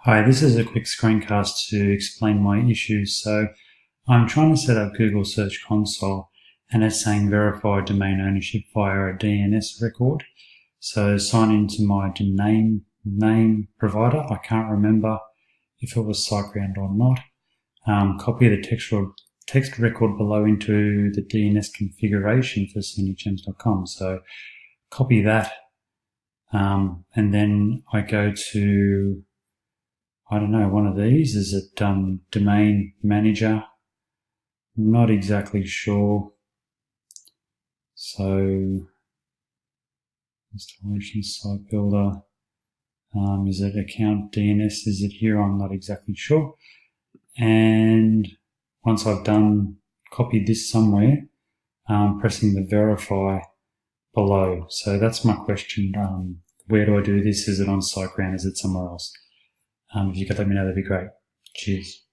Hi, this is a quick screencast to explain my issues. So I'm trying to set up Google Search Console and it's saying verify domain ownership via a DNS record. So sign into my domain name provider. I can't remember if it was SiteGround or not. Copy the text record below into the DNS configuration for scenichems.com. So copy that, and then I go to one of these. Is it Domain Manager? I'm not exactly sure. So installation site builder. Is it account DNS? Is it here? I'm not exactly sure. And once I've copied this somewhere, pressing the verify below. So that's my question. Where do I do this? Is it on SiteGround? Is it somewhere else? If you could let me know, that'd be great. Cheers.